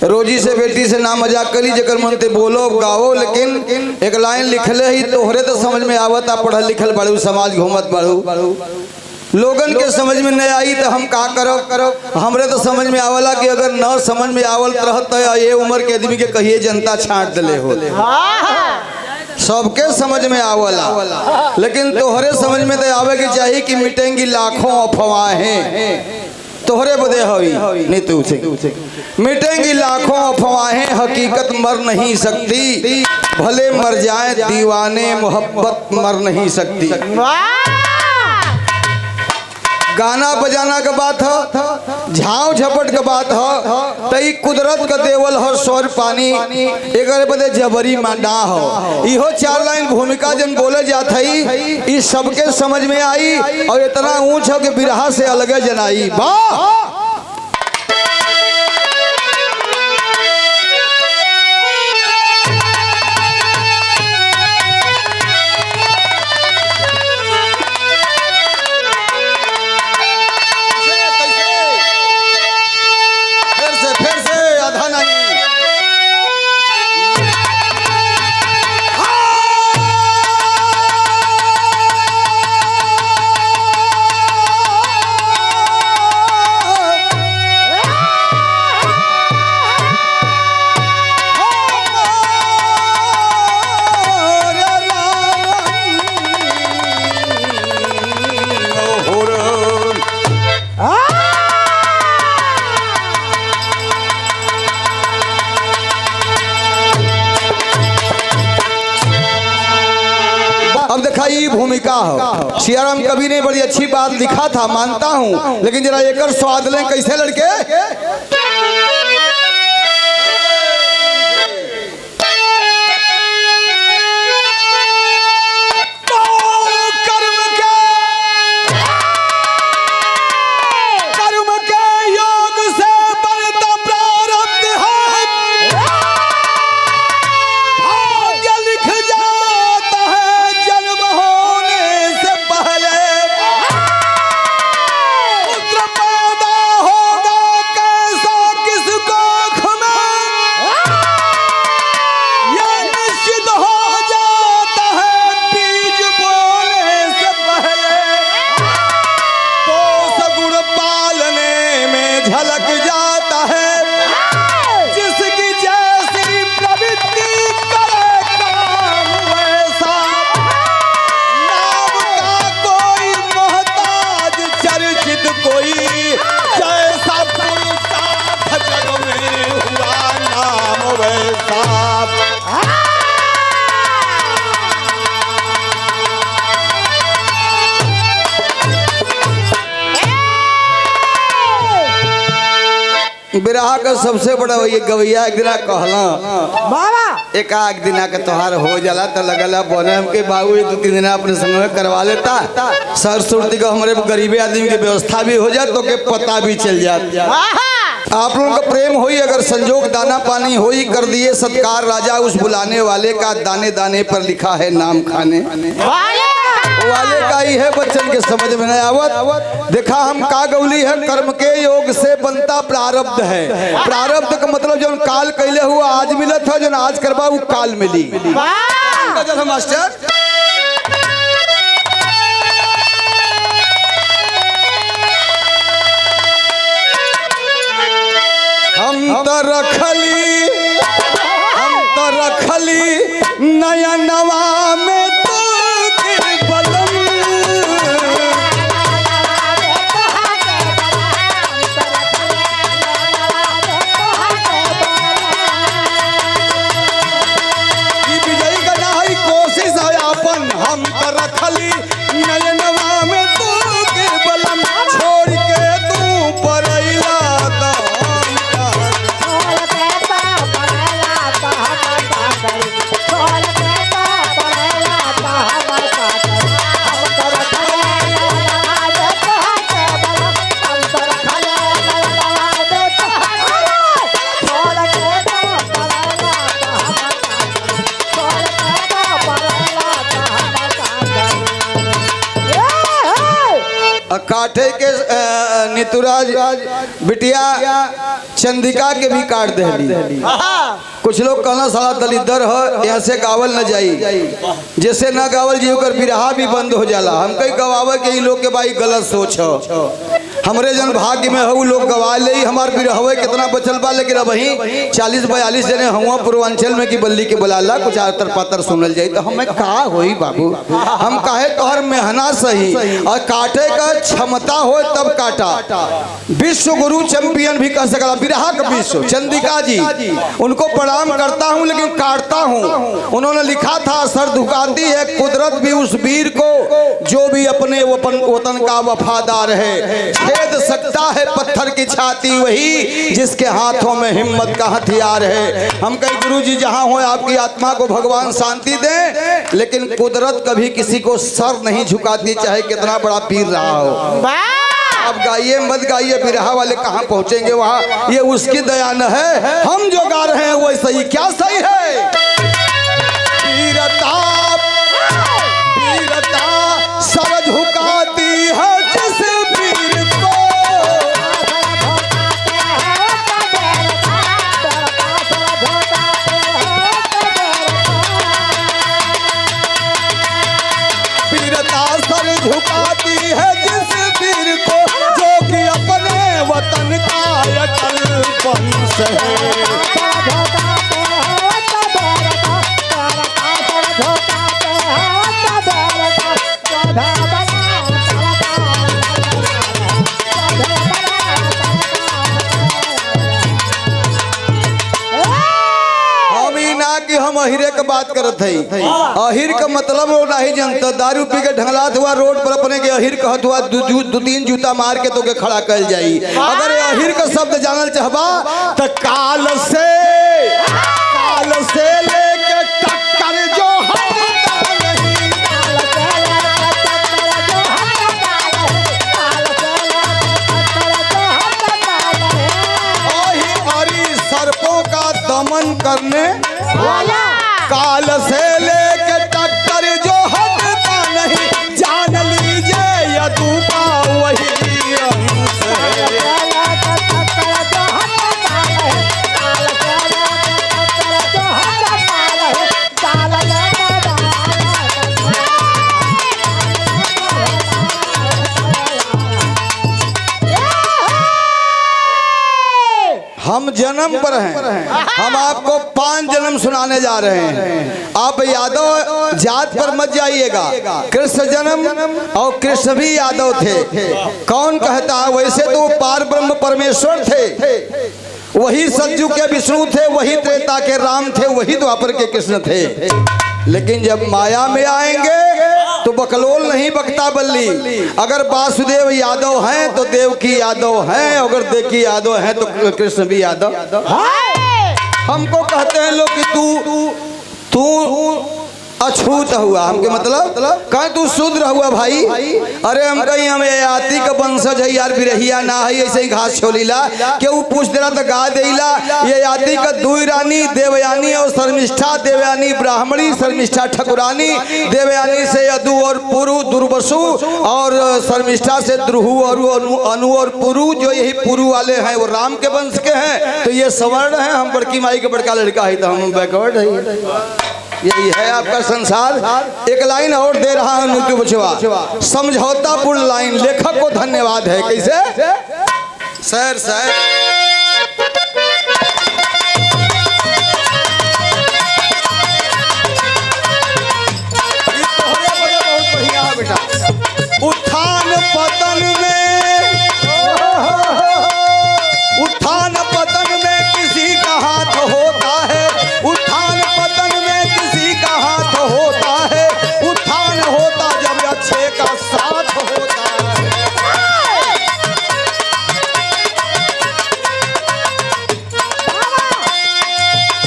रोजी से बेटी से ना मजाक करी जकर मन ते बोलो गाओ, लेकिन एक लाइन लिखले ही तोहरे तो समझ में आवता, पढ़ल लिखल बड़ू, समाज घूमत बड़ू, लोगन के समझ में नहीं आई तो हम का करो। हमरे तो समझ में आवला कि अगर न समझ में आवल रहता ये उम्र के आदमी के कहिए जनता छांट दिले हो। सबके समझ में आवला, लेकिन तोहरे समझ में तो आवे की चाहिए कि मिटेंगी लाखों अफवाहें, तोहरे बदे हुई नहीं तू से मिटेंगी लाखों अफवाहें, हकीकत मर नहीं सकती, भले मर जाए दीवाने मोहब्बत मर नहीं सकती। गाना बजाना का बात है, झाँव झपट का बात है, तई कुदरत का देवल हो स्वर पानी, एक बदे जबरी मांडा हो। इहो 4 लाइन भूमिका जन बोले जात है, इस सबके समझ में आई और इतना ऊंच हो कि बिरहा से अलगे जनाई। वाह भूमिका हो। सियाराम कवि ने बड़ी अच्छी बात लिखा था, मानता हूं, लेकिन जरा एकर स्वाद लें कैसे लड़के। बिरहा का सबसे बड़ा ये गवैया एक दिना कहला बाबा, एक आग दिना के त्योहार हो जाला तो लगला बोले हमके बाबू 2-3 दिन अपने संग में करवा लेता, सर सुरती का हमारे गरीबे आदमी की व्यवस्था भी हो जाए तो के पता भी चल जाता। आप लोगों का प्रेम होई अगर संजोग दाना पानी होई, कर दिए सत्कार राजा उस बुलाने वाले का, दाने दाने पर लिखा है नाम खाने वाले का ही है। बच्चन के समझ में नहीं आवत। देखा हम का गौली है, कर्म के योग से बनता प्रारब्ध है। प्रारब्ध का मतलब जो काल कैले हुआ आज मिलत है, जो आज करवा वो काल मिली। मास्टर हम तो रखली नया नवा में काटे के नितुराज बिटिया चंदिका के भी काट दे। कुछ लोग कहना साला दलिदर है, यहाँ से गावल न जाई, जैसे न गावल जी ओकर बिरहा भी बंद हो जाला। हम कहीं गवावे के ही लोग के भाई गलत सोच हो। हमरे जन भाग्य में हो लोग गवा ले, हमार बिरहवे कितना बचल बा, लेकिन अब वही 40-42 जने हुआ पूर्वांचल में की बल्ली के बुलाला कुछ आतर पातर सुनल जाई तो हमें का होई बाबू। हम काहे तोहर मेहनत सही और काटे का क्षमता हो तब काटा। विश्व गुरु चैंपियन भी कह सकला, बिरहा का विश्व चंदिका जी, उनको प्रणाम करता हूँ लेकिन काटता हूँ। उन्होंने लिखा था सर झुकाती है कुदरत भी उस वीर को जो भी अपने वतन का वफादार है। छेद सकता है पत्थर की छाती वही जिसके हाथों में हिम्मत का हथियार है। हम कहीं गुरु जी जहाँ हो आपकी आत्मा को भगवान शांति दे, लेकिन कुदरत कभी किसी को सर नहीं झुकाती चाहे कितना बड़ा पीर रहा हो। अब गाइए मत गाइए, बिरहा वाले कहाँ पहुँचेंगे वहाँ, ये उसकी दया न है। हम जो गा रहे हैं वो सही क्या सही है। पीरता पीरता सर झुकाती है जिस पीर को, पीरता सर झुकाती है जिस पीर को जो कि अपने वतन का अटल वंश है। हम अहिरे के बात करत है। अहिर का मतलब वो नहीं जानता, दारू पी के ढंगलात हुआ रोड पर अपने के अहिर कहत हुआ 2-3 जूता मार के तो के खड़ा कर जाई। अगर अहिर का शब्द जानल चाहबा तो काल से लेके टक्कर जो सर्पों का दमन करने वाला, काल से लेके टक्कर जो हटता नहीं, जान लीजिए यदु का वही अंश है। हम जन्म पर हैं, हम आपको 5 जन्म सुनाने जा रहे हैं। आप यादव जात पर मत जाइएगा। कृष्ण जन्म और कृष्ण भी यादव थे। कौन कहता है, वैसे तो पार ब्रह्म परमेश्वर थे, वही सतयुग के विष्णु थे, वही त्रेता के राम थे, वही द्वापर के कृष्ण थे। लेकिन जब माया में आएंगे तो बकलोल नहीं बकता बल्ली। अगर वासुदेव यादव हैं तो देवकी यादव हैं, अगर देवकी यादव हैं तो कृष्ण भी यादव। हमको कहते हैं लोग कि तू अछूत हुआ, हमके मतलब कहीं तू शूद्र हुआ भाई। अरे हम कहीं हम याति का वंशज है यार, बिरहिया ना है ऐसे ही घास छोलीला क्यों पूछ देला तो गा देला। ये याति का 2 रानी देवयानी और शर्मिष्ठा, देवयानी ब्राह्मणी, शर्मिष्ठा ठकुरानी, देवयानी से यदु और पुरु दुर्वसु और शर्मिष्ठा से द्रुहु और अनु और पुरु, जो यही पुरु वाले हैं वो राम के वंश के हैं। तो ये सवर्ण है, हम बड़की माई के बड़का लड़का है तो हम बैकवर्ड है। यही है आपका संसार। एक लाइन और दे रहा हूं नुतु बचवा, समझौतापूर्ण लाइन, लेखक को धन्यवाद है। कैसे सर बहुत बढ़िया है बेटा। उत्थान पतन में किसी का हाथ होता है, उत्थान पतन में किसी का हाथ होता है, उत्थान होता जब अच्छे का साथ होता है।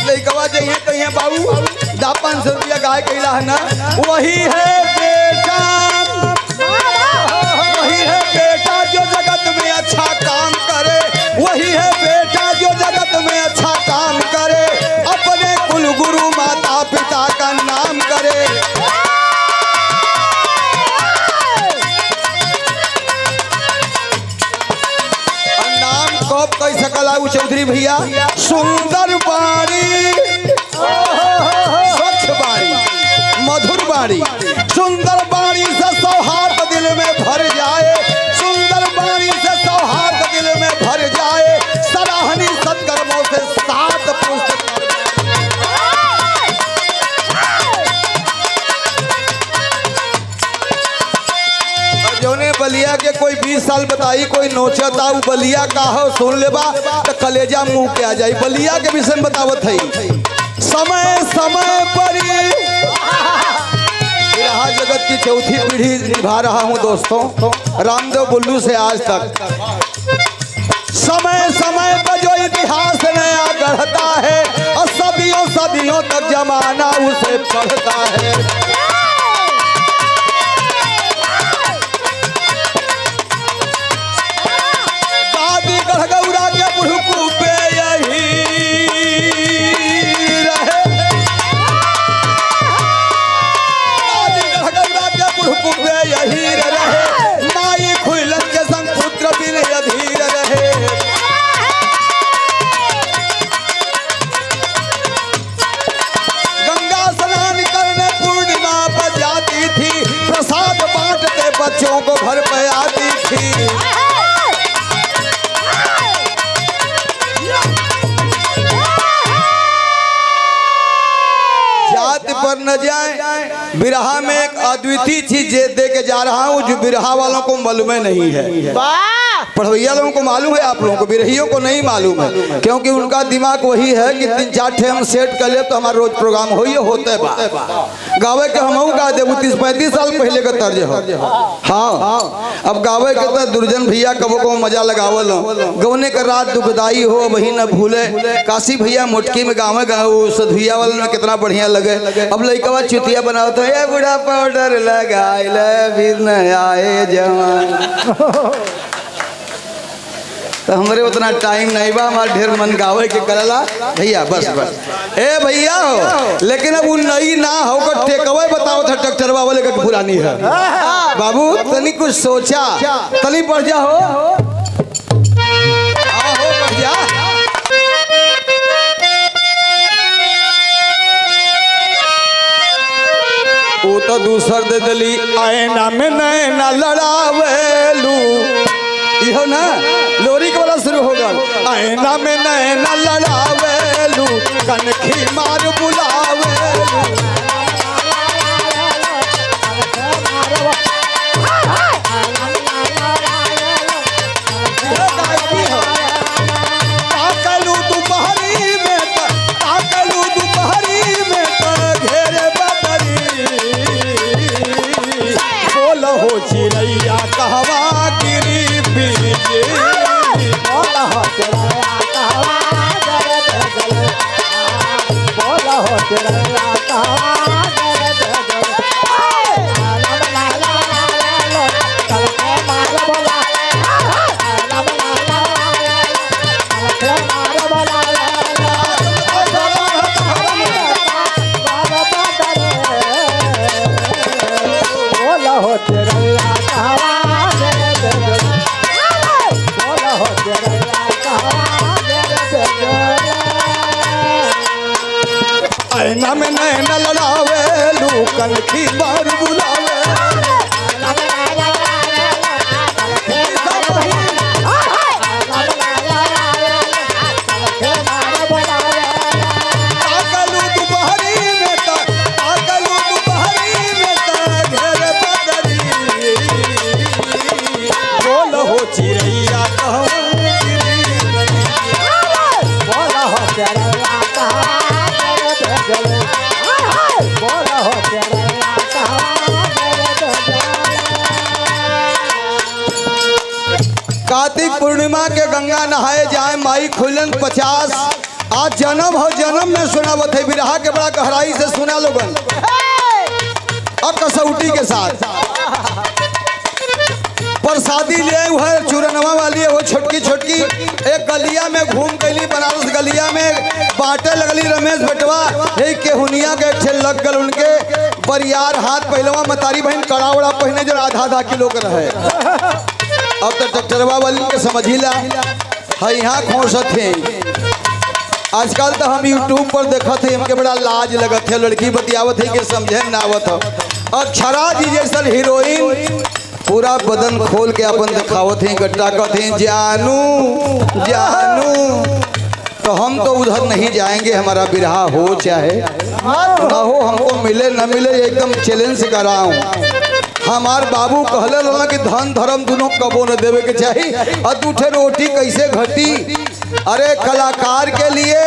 लइकवा जाइए कहिए बाबू 500 रुपया गाय कैला है ना, वही है बेटा, वही है बेटा जो जगत में अच्छा काम करे, वही है बेटा जो जगत में अच्छा काम करे, अपने कुल गुरु माता पिता का नाम करे। चौधरी भैया सुंदर बाड़ी, स्वच्छ बाड़ी, मधुर बाड़ी, सुंदर बाड़ी से सौहार्द दिल में भर जाए, सुंदर बाड़ी से सौहार्द दिल में भर जाए, सराहनी सत्कर्मों से 7 पुस्तक। जोने बलिया के कोई 20 साल बताई कोई नोचता उ बलिया का हो सुन लेबा तो कलेजा मुंह के आ जाई। बलिया के विषय में बतावत है समय समय पर बिरहा जगत की चौथी पीढ़ी निभा रहा हूं दोस्तों, रामदेव बुल्लू से आज तक। समय समय पर जो इतिहास नया गढ़ता है और सदियों सदियों तक जमाना उसे पढ़ता है। गढ़गौरा के बुढ़कू पे यही रहे, गढ़गौरा के बुढ़कू पे यही रहे, नाई खुलन के संग पुत्र बिन अधीर रहे। गंगा स्नान करने पूर्णिमा पर जाती थी, प्रसाद बांटते बच्चों को घर पे आती थी। पर न जाए, बिरहा में एक अद्वितीय चीज दे के जा रहा हूं जो बिरहा वालों को मालूम नहीं है। पढ़वैया लोगों को मालूम है, आप लोगों को, बिरहियों को नहीं मालूम है, क्योंकि उनका दिमाग वही है कि 3-4 ठे हम सेट कर ले तो हमारा रोज प्रोग्राम हो ही होते बा। गावे के हम गा दे 30-35 साल पहले का तर्ज हो। हाँ, अब गावे के तो दुर्जन भैया कबो को मजा लगावल गवने का रात दुखदाई हो वही न भूले, काशी भैया मोटकी में गावे गाओ सधुइया वाले में कितना बढ़िया लगे। अब लइकवा चुतिया बनाओ तो ये बूढ़ा पाउडर लगाइले फिर न आए जवान। तो हमारे उतना टाइम नहीं बा, हमारा ढेर मन गावे के करला भैया बस बस। ए भैया हो, लेकिन अब वो नई ना हो कर टेकवे बताओ था ट्रैक्टरवा वाले का पुरानी है। बाबू तनी कुछ सोचा, तनी बढ़ जा हो बढ़ जा। वो तो दूसर दे दली आईना में नैना लड़ावेलू, इहो ना लोरी के वाला शुरू होगा। आईना में नैना लड़ावेलू, कनखी मार बुलावेलू। ताकलू दोपहरी में, ताकलू दोपहरी में घेरे बदरी, बोल हो चिड़ैया कहवा गिरी बीजे, बोल हो चिड़ैया कहवा गिरी बीजे, बोल हो चिड़ैया कहवा आईना में नैना लड़ावेलू, कनखी मार बुलावे। ताकलू दोपहरी में, ताकलू दोपहरी में घेरे बदरी, बोल हो चिड़ैया कहवा गिरी, बोल हो चिड़ैया कहवा कार्तिक पूर्णिमा के गंगा नहाए जाए माई खुलन 50। आज जन्म हो, जन्म में सुनावत है बिरहा के बड़ा गहराई से सुना लोगन और कसौटी के साथ। प्रसादी ले है चूरनवा वाली है, वो छोटकी छोटकी एक गलिया में घूम गई, बनारस गलिया में बांटे लगली रमेश बेटवा, एक केहुनिया के ठेल लग गल उनके बरियार हाथ पहलवा मतारी बहन कड़ावड़ा पहने जो आधा किलो का रहे। अब तो ट्रैक्टरवा वाली के समझिला है यहाँ खोसत है। आजकल तो हम यूट्यूब पर देखते हैं, हमके बड़ा लाज लगत है, लड़की बतियावत है कि समझे ना आवत हो। अक्षरा जी जैसा हीरोइन पूरा बदन खोल के अपन दिखावत हैं, गट्टा कहते हैं जानू जानू। तो हम तो उधर नहीं जाएंगे, हमारा बिरहा हो चाहे ना हो, हमको मिले न मिले एकदम चैलेंज कर रहा हूँ। हमार बाबू कहले रहना कि धन धर्म दोनों कबो न देवे के चाहिए, और दूठे रोटी कैसे घटी। अरे कलाकार के लिए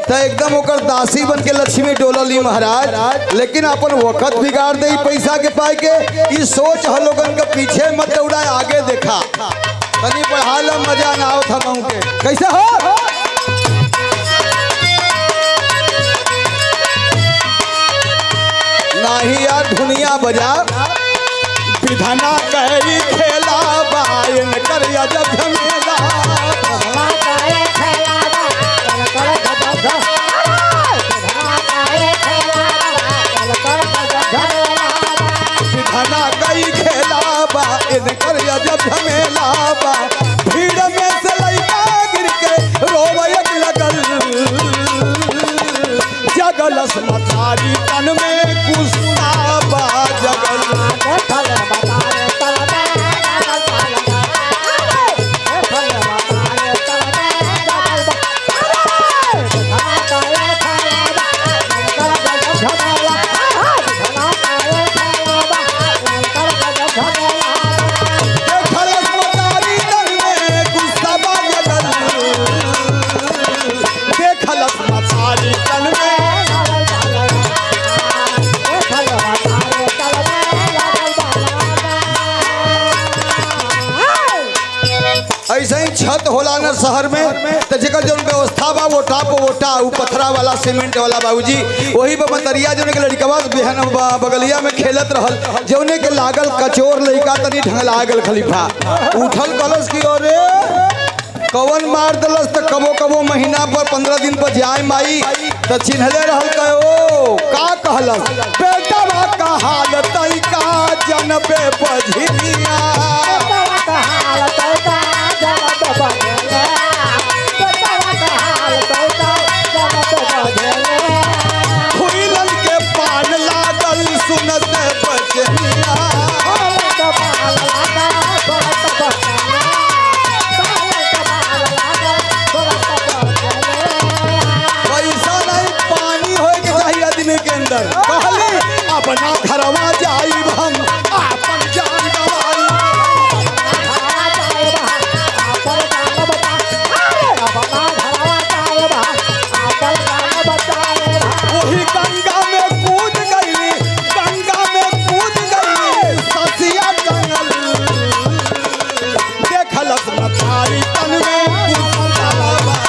तो एकदम ओकर दासी बन के लक्ष्मी डोलली महाराज, लेकिन अपन वक्त बिगाड़ दे पैसा के पाए के। ये सोच हम लोगन के पीछे मत दौड़ाए, आगे देखा तनी बढ़ा ला, मजा ना आओ था के कैसे हो। नहीं यार धुनिया बजा, विधना कई खेला बायन कर जब झमेला, विधना कई खेला बायन कर जब झमेला बा, भीड़ में से लइका गिर के रोवयक लगल, जगलस मतारी तन में गुस्सा बा जगल। ऐसे ही छत होला न शहर में, तो जेकर जो व्यवस्था बा वो टाप वो पथरा वाला सीमेंट वाला बाबूजी, वही पर मतरिया जो लड़कवा बहन बगलिया में खेलत रहल, जौने के लागल कचोर लइका तनी ढंगला गल खलीफा उठल कलश की ओरे कवन मार दलस, तो कबो कबो महीना पर 15 दिन पर जाए माई, तो चिन्हले रहल कहो का कहलस, बेटा बा का हालत का जनबे बझिया, खुइलन के पान लागल सुनते बचनिया, पैसा नहीं पानी होए के चाहिए आदमी के अंदर। कहली अपना घरवा जाइब हम आपन जान गवाई, वही गंगा में कूद गई, गंगा में कूद गई ससिया कंगल, देखलस मतारी तन में गुस्सा बा,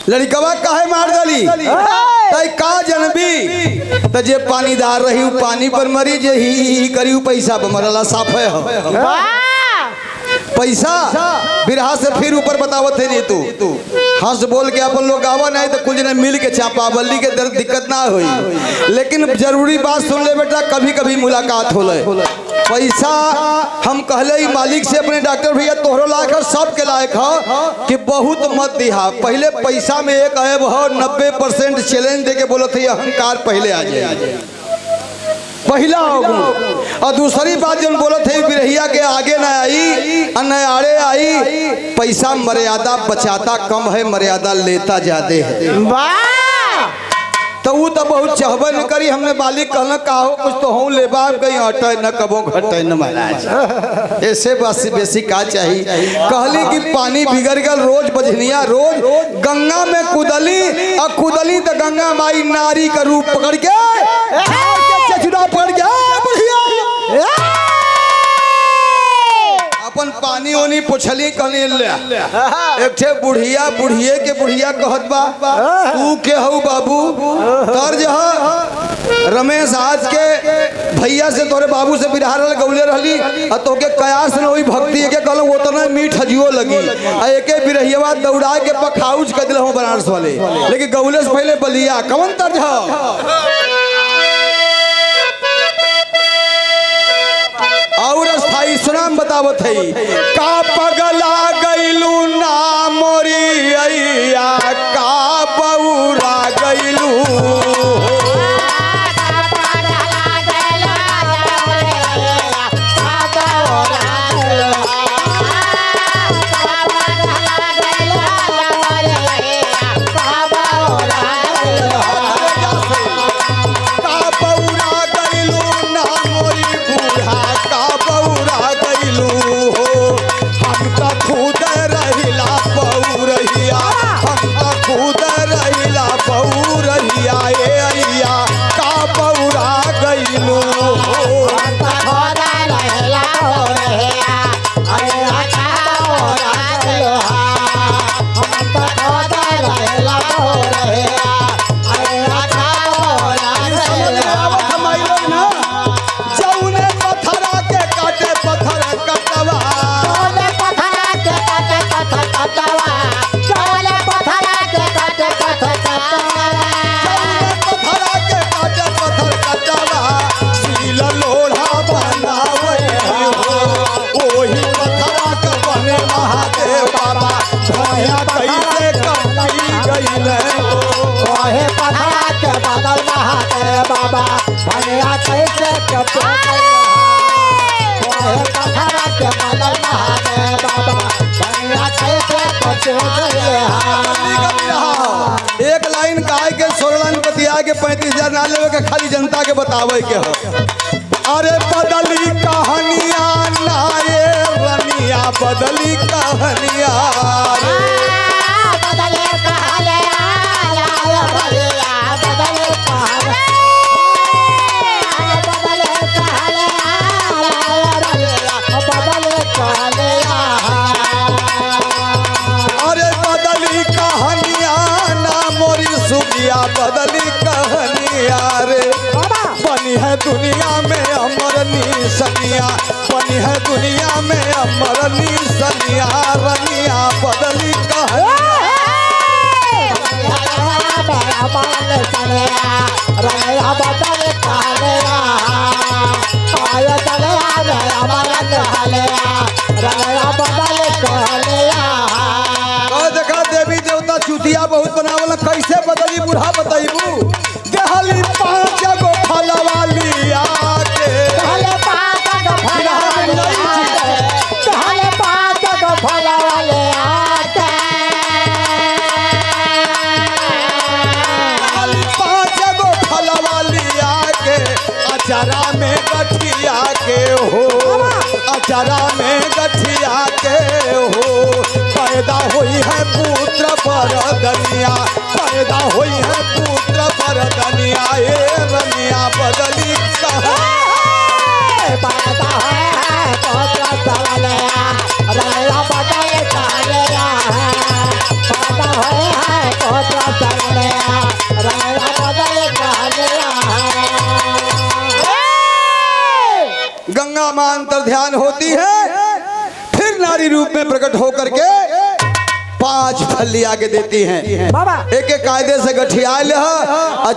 लड़कवा काहे मार दली तय का जनबी, त जे पानीदार रही पानी पर मरी, जे ही करी पैसा पर मरला साफ है। पैसा बिरहा से फिर ऊपर बतावत है नहीं तू हंस बोल के अपन लोग आवा नहीं तो कुछ ने मिल के चापा बल्ली के दर्द दिक्कत ना हुई, लेकिन जरूरी बात सुन ले बेटा, कभी कभी मुलाकात हो ले। पैसा हम कहले ही मालिक से अपने डॉक्टर भैया तोहरो लायक है, सबके लायक है कि बहुत मत दिहा, पहले पैसा में एक ऐब हो 90% चैलेंज दे के बोलो थे अहंकार पहले आ जाए, पहला होगू। और दूसरी बात जो बोला थे बिरहिया के आगे न आई न आड़े आई, पैसा मर्यादा बचाता कम है, मर्यादा लेता ज्यादा है। तो वो तो बहुत चाहबे न करी, हमने मालिक कहना कहो कुछ तो हूँ ले बाप कहीं हटे न कबो घटे न महाराज, ऐसे बस बेसी का चाहिए। कहली कि पानी बिगड़ गल रोज बजनिया रोज गंगा में कुदली, और कुदली तो गंगा माई नारी का रूप पकड़ के चुनाव पकड़ के अपन पानी ओनी पुछली कहनी ले एक ठे बुढ़िया बुढ़िए के बुढ़िया कहत बा तू के हऊ बाबू तर्ज रमेश आज के भैया से तोरे बाबू से बिरहा रहल गौले रहली आ तोके कयास न होई भक्ति के कहलो उतना मीठ हजियो लगी आ एके बिरहिया दौड़ा के पखाउज कर दिल हो बनारस वाले लेकिन गौले से पहले बलिया कौन तर्ज और स्थाई सुनाम बतावत है का पगला गईलू ना मोरी अइया का बौरा गईलू एक लाइन गाय के 16 लाइन बतिया के 35,000 ना लेवे के खाली जनता के बतावे के हो अरे बदली कहानियां ना ये रनिया बदली कहानियां बदली कहानिया रे बनी है दुनिया में अमर निसनिया बनी है दुनिया में अमर निसनिया रनिया बदली देखा देवी देवता चुतिया बहुत बनावला कैसे बदली बुढ़ा बताइबू देहली 5 गो फलवाली आके देहली 5 गो फलवाली आके 5 गो फलवाली आके अचारा में गठिया के हो अचारा में गठिया के हो पैदा हुई है पुत्र बरदनिया पैदा हुई है पुत्र बरदनिया ये रनिया बदली पैदा है पुत्र बरदनिया रनिया बदली पैदा है पुत्र बरदनिया रनिया बदली गंगा मां अंतर ध्यान होती है फिर नारी रूप में प्रकट होकर के 5 फल लिया के देती हैं एक एक कायदे से गठिया ले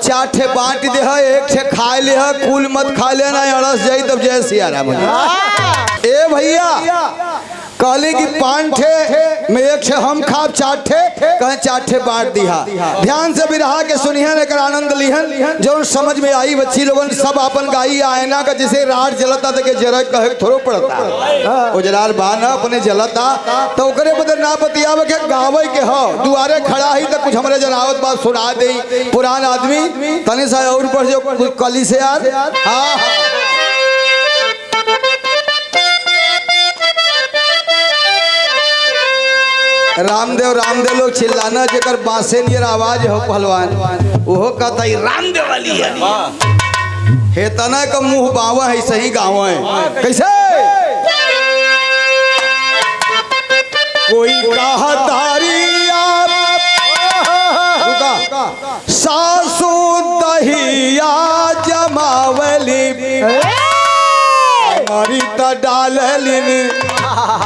4 ठे बांट दे एक ठे खाए ले कुल मत खा लेना अड़स जाई तब जय सिया राम ए भैया कहली कि 5 ठे में एक ठे हम खाब 4 ठे कहे 4 ठे बांट दिया ध्यान से भी रहा के सुनिहन एक आनंद लिहन जो समझ में आई बच्ची लोगन सब अपन गाई आयना का जैसे रात जलता तो के जरा कहे थोड़ो पड़ता उजरार बान अपने जलता तो ओकरे बदल ना बतियावे के गावे के हो दुआरे खड़ा ही तो कुछ हमरे जनावत बात सुना दे पुरान आदमी तनी सा और पर जो कली से यार हां रामदेव रामदेव लोग चिल्लाना जेकर बांसे नियर आवाज हो पहलवान ओहो कहता ही रामदेव वाली है हेतना का मुंह बावा है सही गाँव है कैसे कोई कहा तारिया सासू दहिया जमावली हमारी त डालिन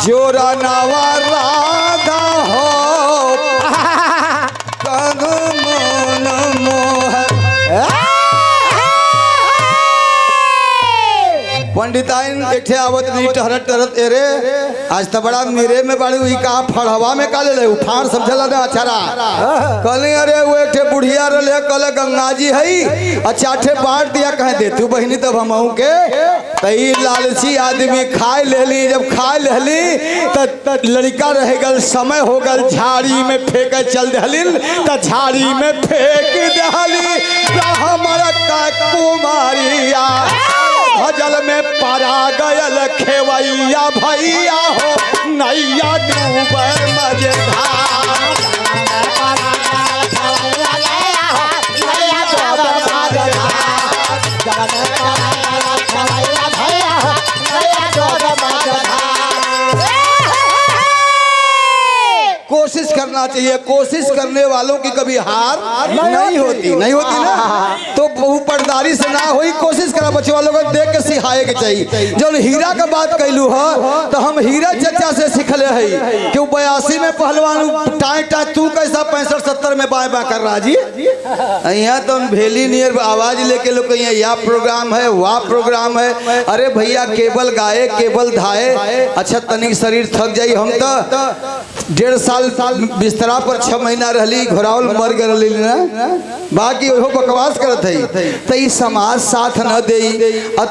जोरा नवा राधा हो कग मन मोहन। पंडिताइन एक आवत नहीं टहरत टहरत एरे आज तो बड़ा मेरे में बड़ी हुई का फड़वा में का ले उठान समझला ना अछरा कहले अरे वो एक बुढ़िया रले कहले गंगा जी हई अच्छा ठे बांट दिया कहे दे तू बहिनी तब हमहू के तई लालची आदमी खाए लेली जब खाए लेली त लड़का रह गल समय हो गल झाड़ी में फेंक चल दहलिन त झाड़ी में फेंक दहली ब्राह्मण का कुमारिया भजल में परा गयल खेवैया भैया हो नैया डूबे मजेदार। कोशिश करना चाहिए, कोशिश करने वालों की कभी हार नहीं होती ना। तो पर्दारी से ना हुई कोशिश करा बच्चे वालों को देख के सिखाए के चाहिए। जो हीरा का बात कैलू है तो हम हीरा चचा से सीखले है कि 82 में पहलवान टाई टाई तू कैसा 65-70 में बाएं बाएं कर रहा जी। यहाँ तो हम भेली नियर आवाज लेके लोग या प्रोग्राम है वह प्रोग्राम है। अरे भैया केबल गाए केबल धाए अच्छा तनिक शरीर थक जाई। हम तो 1.5 साल बिस्तरा पर 6 महीना रहली घोरावल मर गई ना बाकी वो बकवास करत है तो ई समाज साथ न दे।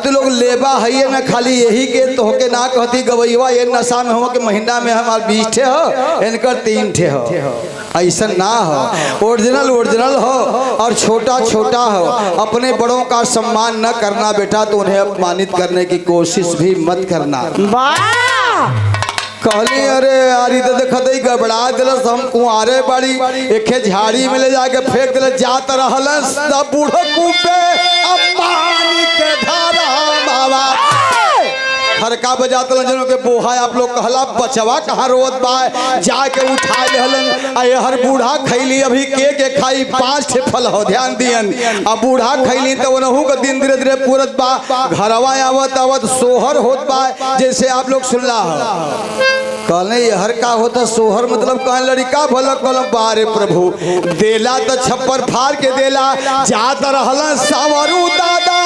तू लोग लेबा है न खाली यही के तो के ना कहती गवैया ये नशा में हो के महीना में हमार 20 ठे हो इनकर 3 ठे हो ऐसा ना हो। ओरिजिनल ओरिजिनल हो और छोटा छोटा हो। अपने बड़ों का सम्मान न करना बेटा तो उन्हें अपमानित करने की कोशिश भी मत करना। कहली अरे यारी तो देखत ही गबड़ा दिलस हम कुंवारे बड़ी एक झाड़ी में ले जाके फेंक दिल जात रहलस तब बूढ़ो कूपे अब पानी के धारा बाबा खरका बजात जनों के बोहा आप लोग कहला बचवा कहाँ रोत बा जाके उठा लेहलन अये हर बूढ़ा खैली अभी के खाई 5 ठे फल हो ध्यान दियन। अब बूढ़ा खैली तो वनहू का दिन धीरे धीरे पूरत बा घरवा आवत आवत सोहर होत बा जैसे आप लोग सुनला हो। कहले हर का होता सोहर मतलब कह लड़का भला कल बारे प्रभु देला तो छप्पर फाड़ के देला जात रहला सावरू दादा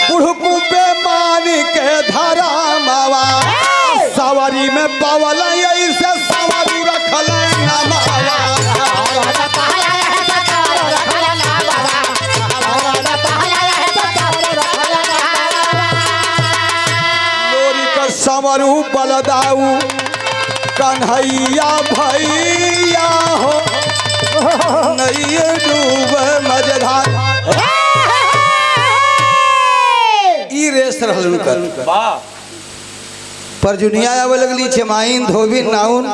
बुढ़कू पे पानी के धारा मावा सवारी में पावल ऐसे सवारू रखल ना मावा लोरी का सवारू बलदाऊ कन्हैया भैया हो नैया डूबे मजेदार ई रेस रहल पर जुनिया आवे लगली छमाइन धोबी नाउन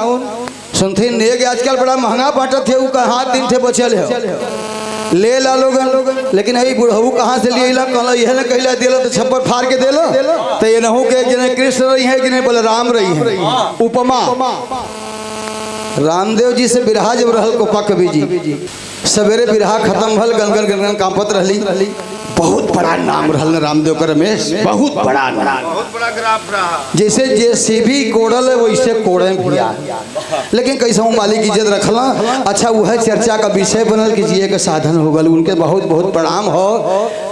सुनथी नेग आजकल बड़ा महंगा बाटत है कहाँ 3 ठे बचल है ले ला लोगन लेकिन है बुढ़ऊ कहाँ से लिए ला कहला यह न कहला दिलो तो छप्पर फाड़ के देलो तो ये नहू के जिन्हें कृष्ण रही है जिन्हें बलराम रही है। उपमा रामदेव जी से बिरहा जब रहल कोपा कवि जी सवेरे बिरहा खत्म भल गनगन गनगन कांपत रहली बहुत बड़ा नाम रहल रामदेव का रमेश बहुत बड़ा नाम बहुत बड़ा ग्राफ रहा जैसे जेसीबी कोड़ल है वैसे कोड़े भैया लेकिन कैसा मालिक इज्जत रखला अच्छा वह चर्चा का विषय बनल कि जिए के साधन हो गल उनके बहुत बहुत प्रणाम हो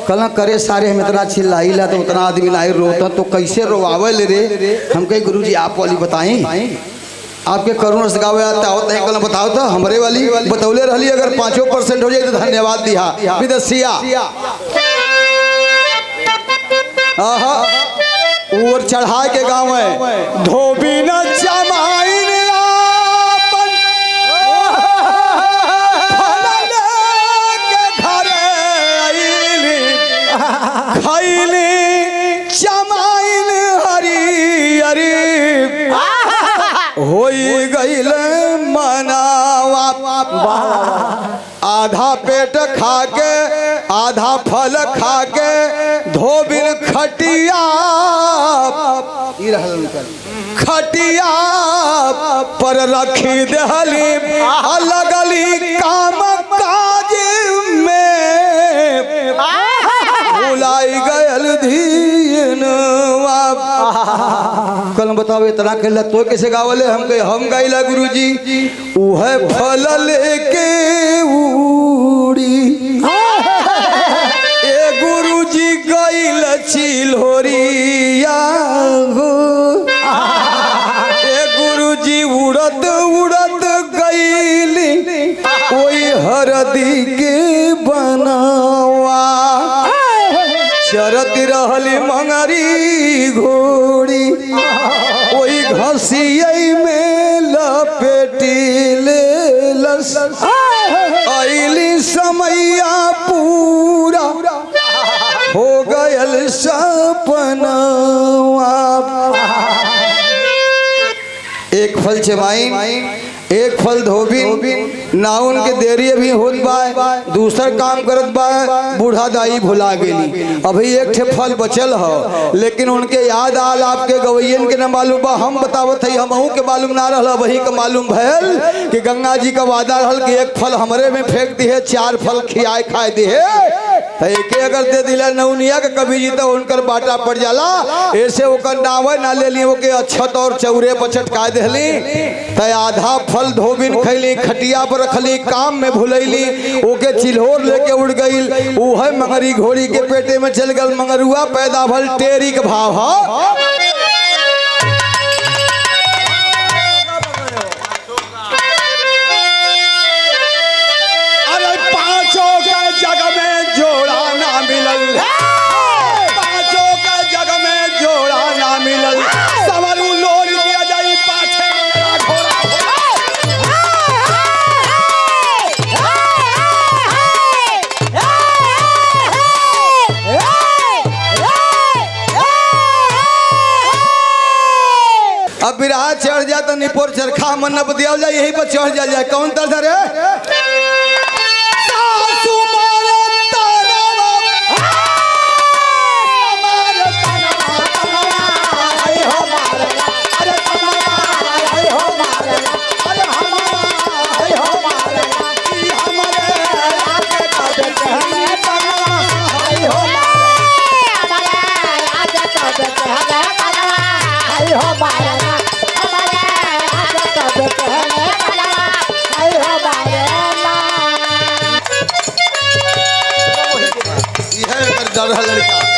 कल करे सारे हम इतना चिल्लाई ला तो उतना आदमी नहीं रोता तो कैसे रोवावे ले रे हम कहे गुरु जी आप वाली बताई आपके करुण से गावे आता है कल बताओ तो हमारे वाली बतौले रहली अगर 5% हो जाए तो धन्यवाद दिया विदेशिया ऊर चढ़ा के गाँव है धोबी न जमाइन खैली जमाइन हरी हरी होई गईल मनावा आधा पेट खा के आधा फल खा के धोबिन खटिया खटिया पर रखी दहली लगली काम काज में भुलाई गयल धीनवा। कल बताओ इतना कहला तो कैसे गावले हम गाइला गुरुजी उह फल लेके उड़ी ए गुरुजी गइल चिल्होरिया हो ए गुरुजी उड़त उड़त गइली ओई हरदी के बनावा चरत रहली मंगरी घोड़ी ओई घसियै में लपेटी ले लस आइली समैया पूरा हो गयल सपना। एक फल चमाइन एक फल धोबिन ना उनके देरी अभी होत बा दूसर काम करत बा बूढ़ा दाई भुला गेली अभी एक ठे फल बचल हो लेकिन उनके याद आल आपके गवैयन के न मालूम बा हम बतावत हई हमहू के मालूम ना रहल वही के मालूम भयल कि गंगा जी का वादा रहल कि एक फल हमरे में फेंक दी है 4 फल खियाए खाए दी है एक अगर दे दिला नौनिया के कभी जी तो उनकर बाटा पड़ जाला ऐसे ओकर नावे ना ले ली ओके अच्छत और चौरे पर चटका देली त आधा फल धोबिन खैली खटिया पर रखली काम में भुलैली ओके चिल्होर लेके उड़ गई उह मंगरी घोड़ी के पेटे में चल गल मंगरुआ पैदा भल टेरी के भाव हो। अरे पांचों के जग में जोड़ा ना मिलल पांचों के जग में जोड़ा ना मिलल सवरू लोर दिया जाई पाछे अब बिरहा चढ़ जा तो निपोर चरखा मन न दिया जाए यही पर चढ़ जाए कौन तरह रे लड़का